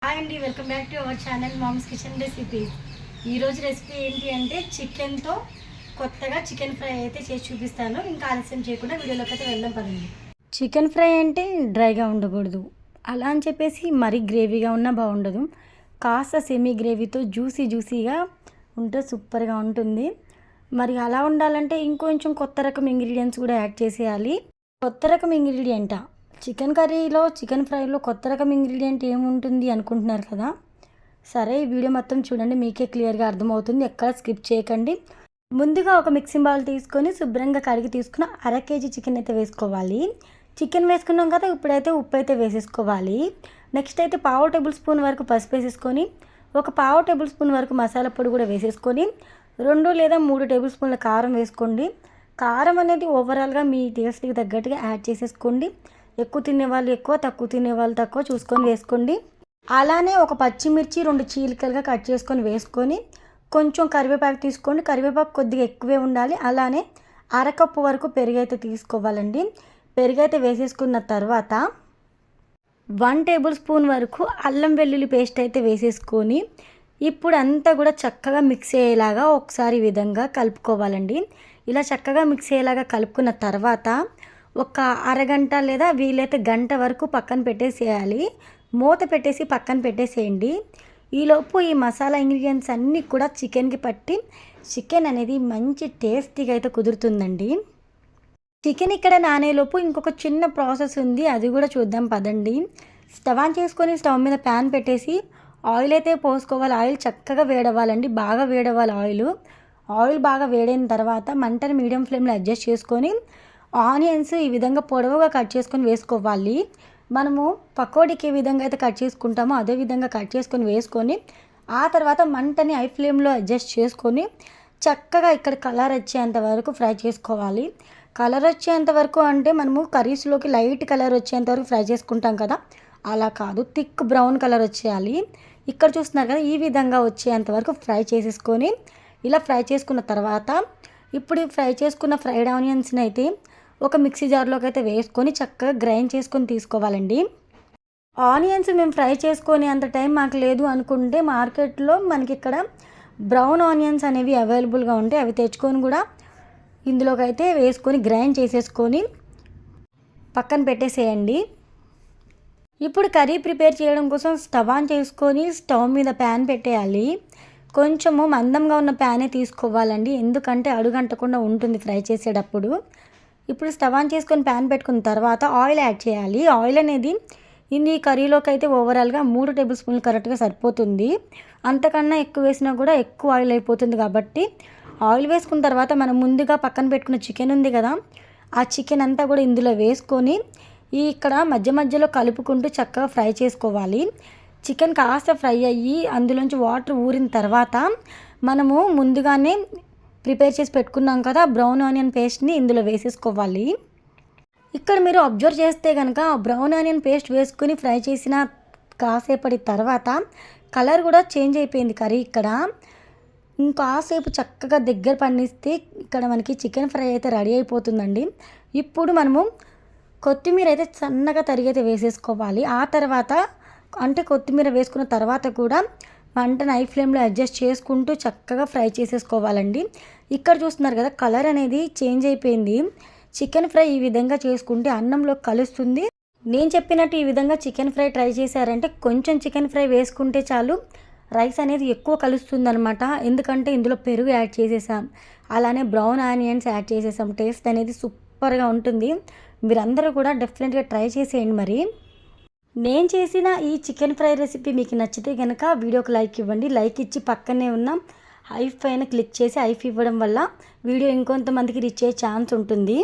Hi అండి, welcome back to our channel mom's kitchen recipes. ఈరోజు రెసిపీ ఏంటి అంటే చికెన్తో కొత్తగా చికెన్ ఫ్రై అయితే చేసి చూపిస్తాను. ఇంకా ఆలస్యం చేయకుండా వీడియోలోకి అయితే వెళ్దాం పదండి. చికెన్ ఫ్రై అంటే డ్రైగా ఉండకూడదు, అలా అని చెప్పేసి మరీ గ్రేవీగా ఉన్నా బాగుండదు. కాస్త సెమీ గ్రేవీతో జ్యూసీగా ఉంటే సూపర్గా ఉంటుంది. మరి అలా ఉండాలంటే ఇంకొంచెం కొత్త రకం ఇంగ్రీడియంట్స్ కూడా యాడ్ చేసేయాలి. కొత్త రకం ఇంగ్రీడియంటా? చికెన్ కర్రీలో చికెన్ ఫ్రైలో కొత్త రకం ఇంగ్రీడియంట్ ఏముంటుంది అనుకుంటున్నారు కదా. సరే, ఈ వీడియో మొత్తం చూడండి, మీకే క్లియర్గా అర్థమవుతుంది. ఎక్కడ స్కిప్ చేయకండి. ముందుగా ఒక మిక్సింగ్ బౌల్ తీసుకొని శుభ్రంగా కడిగి తీసుకున్న 1/2 kg చికెన్ అయితే వేసుకోవాలి. చికెన్ వేసుకున్నాం కదా, ఇప్పుడైతే ఉప్పు అయితే వేసేసుకోవాలి. నెక్స్ట్ అయితే 1/2 టేబుల్ స్పూన్ వరకు పసుపు వేసేసుకొని, ఒక 1/2 టేబుల్ స్పూన్ వరకు మసాలా పొడి కూడా వేసేసుకొని, 2 లేదా 3 టేబుల్ స్పూన్ల కారం వేసుకోండి. కారం అనేది ఓవరాల్గా మీ టేస్ట్కి తగ్గట్టుగా యాడ్ చేసేసుకోండి. ఎక్కువ తినేవాళ్ళు ఎక్కువ, తక్కువ తినేవాళ్ళు తక్కువ చూసుకొని వేసుకోండి. అలానే ఒక పచ్చిమిర్చి 2 చీలికలుగా కట్ చేసుకొని వేసుకొని, కొంచెం కరివేపాకు తీసుకోండి. కరివేపాకు కొద్దిగా ఎక్కువే ఉండాలి. అలానే 1/2 కప్పు వరకు పెరుగు అయితే తీసుకోవాలండి. పెరుగు అయితే వేసేసుకున్న తర్వాత 1 టేబుల్ స్పూన్ వరకు అల్లం వెల్లుల్లి పేస్ట్ అయితే వేసేసుకొని, ఇప్పుడు అంతా కూడా చక్కగా మిక్స్ అయ్యేలాగా ఒకసారి ఈ విధంగా కలుపుకోవాలండి. ఇలా చక్కగా మిక్స్ అయ్యేలాగా కలుపుకున్న తర్వాత ఒక అరగంట లేదా వీలైతే గంట వరకు పక్కన పెట్టేసేయాలి. మూత పెట్టేసి పక్కన పెట్టేసేయండి. ఈలోపు ఈ మసాలా ఇంగ్రీడియంట్స్ అన్నీ కూడా చికెన్కి పట్టి చికెన్ అనేది మంచి టేస్టీగా అయితే కుదురుతుందండి. చికెన్ ఇక్కడ నానేలోపు ఇంకొక చిన్న ప్రాసెస్ ఉంది, అది కూడా చూద్దాం పదండి. స్టవ్ ఆన్ చేసుకొని స్టవ్ మీద ప్యాన్ పెట్టేసి ఆయిల్ అయితే పోసుకోవాలి. ఆయిల్ చక్కగా వేడవ్వాలండి, బాగా వేడవ్వాలి ఆయిల్ బాగా వేడైన తర్వాత మంటని మీడియం ఫ్లేమ్లో అడ్జస్ట్ చేసుకొని ఆనియన్స్ ఈ విధంగా పొడవుగా కట్ చేసుకొని వేసుకోవాలి. మనము పకోడీకి ఏ విధంగా అయితే కట్ చేసుకుంటామో అదే విధంగా కట్ చేసుకొని వేసుకొని, ఆ తర్వాత మంటని హై ఫ్లేమ్లో అడ్జస్ట్ చేసుకొని చక్కగా ఇక్కడ కలర్ వచ్చేంత వరకు ఫ్రై చేసుకోవాలి. కలర్ వచ్చేంత వరకు అంటే మనము కర్రీస్లోకి లైట్ కలర్ వచ్చేంత వరకు ఫ్రై చేసుకుంటాం కదా, అలా కాదు, థిక్ బ్రౌన్ కలర్ వచ్చేయాలి. ఇక్కడ చూస్తున్నారు కదా, ఈ విధంగా వచ్చేంత వరకు ఫ్రై చేసేసుకొని, ఇలా ఫ్రై చేసుకున్న తర్వాత ఇప్పుడు ఫ్రై చేసుకున్న ఫ్రైడ్ ఆనియన్స్ని అయితే ఒక మిక్సీ జార్లోకి అయితే వేసుకొని చక్కగా గ్రైండ్ చేసుకొని తీసుకోవాలండి. ఆనియన్స్ మేము ఫ్రై చేసుకొని అంత టైం మాకు లేదు అనుకుంటే మార్కెట్లో మనకి ఇక్కడ బ్రౌన్ ఆనియన్స్ అనేవి అవైలబుల్గా ఉంటాయి. అవి తెచ్చుకొని కూడా ఇందులోకి అయితే వేసుకొని గ్రైండ్ చేసేసుకొని పక్కన పెట్టేసేయండి. ఇప్పుడు కర్రీ ప్రిపేర్ చేయడం కోసం స్టవ్ ఆన్ చేసుకొని స్టవ్ మీద ప్యాన్ పెట్టేయాలి. కొంచెము మందంగా ఉన్న ప్యానే తీసుకోవాలండి, ఎందుకంటే అడుగంటకుండా ఉంటుంది ఫ్రై చేసేటప్పుడు. ఇప్పుడు స్టవ్ ఆన్ చేసుకొని ప్యాన్ పెట్టుకున్న తర్వాత ఆయిల్ యాడ్ చేయాలి. ఆయిల్ అనేది ఈ కర్రీలోకి అయితే ఓవరాల్గా 3 టేబుల్ స్పూన్లు కరెక్ట్గా సరిపోతుంది. అంతకన్నా ఎక్కువ వేసినా కూడా ఎక్కువ ఆయిల్ అయిపోతుంది. కాబట్టి ఆయిల్ వేసుకున్న తర్వాత మనం ముందుగా పక్కన పెట్టుకున్న చికెన్ ఉంది కదా, ఆ చికెన్ అంతా కూడా ఇందులో వేసుకొని ఇక్కడ మధ్య మధ్యలో కలుపుకుంటూ చక్కగా ఫ్రై చేసుకోవాలి. చికెన్ కాస్త ఫ్రై అయ్యి అందులోంచి వాటర్ ఊరిన తర్వాత మనము ముందుగానే ప్రిపేర్ చేసి పెట్టుకున్నాం కదా బ్రౌన్ ఆనియన్ పేస్ట్ని ఇందులో వేసేసుకోవాలి. ఇక్కడ మీరు అబ్జర్వ్ చేస్తే కనుక బ్రౌన్ ఆనియన్ పేస్ట్ వేసుకుని ఫ్రై చేసిన కాసేపటి తర్వాత కలర్ కూడా చేంజ్ అయిపోయింది కర్రీ. ఇక్కడ ఇంకాసేపు చక్కగా దగ్గర పడిస్తే ఇక్కడ మనకి చికెన్ ఫ్రై అయితే రెడీ అయిపోతుందండి. ఇప్పుడు మనము కొత్తిమీర అయితే సన్నగా తరిగైతే వేసేసుకోవాలి. ఆ తర్వాత అంటే కొత్తిమీర వేసుకున్న తర్వాత కూడా మంటను హై ఫ్లేమ్లో అడ్జస్ట్ చేసుకుంటూ చక్కగా ఫ్రై చేసేసుకోవాలండి. ఇక్కడ చూస్తున్నారు కదా, కలర్ అనేది చేంజ్ అయిపోయింది. చికెన్ ఫ్రై ఈ విధంగా చేసుకుంటే అన్నంలో కలుస్తుంది. నేను చెప్పినట్టు ఈ విధంగా చికెన్ ఫ్రై ట్రై చేశారంటే కొంచెం చికెన్ ఫ్రై వేసుకుంటే చాలు, రైస్ అనేది ఎక్కువ కలుస్తుంది అనమాట. ఎందుకంటే ఇందులో పెరుగు యాడ్ చేసేసాం, అలానే బ్రౌన్ ఆనియన్స్ యాడ్ చేసేసాం. టేస్ట్ అనేది సూపర్గా ఉంటుంది. మీరందరూ కూడా డెఫినెట్గా ట్రై చేసేయండి. మరి నేను చేసిన ఈ చికెన్ ఫ్రై రెసిపీ మీకు నచ్చితే కనుక వీడియోకి లైక్ ఇవ్వండి. లైక్ ఇచ్చి పక్కనే ఉన్న ఐఫ్ పైన క్లిక్ చేసి ఐఫ్ ఇవ్వడం వల్ల వీడియో ఇంకొంతమందికి రీచ్ అయ్యే ఛాన్స్ ఉంటుంది.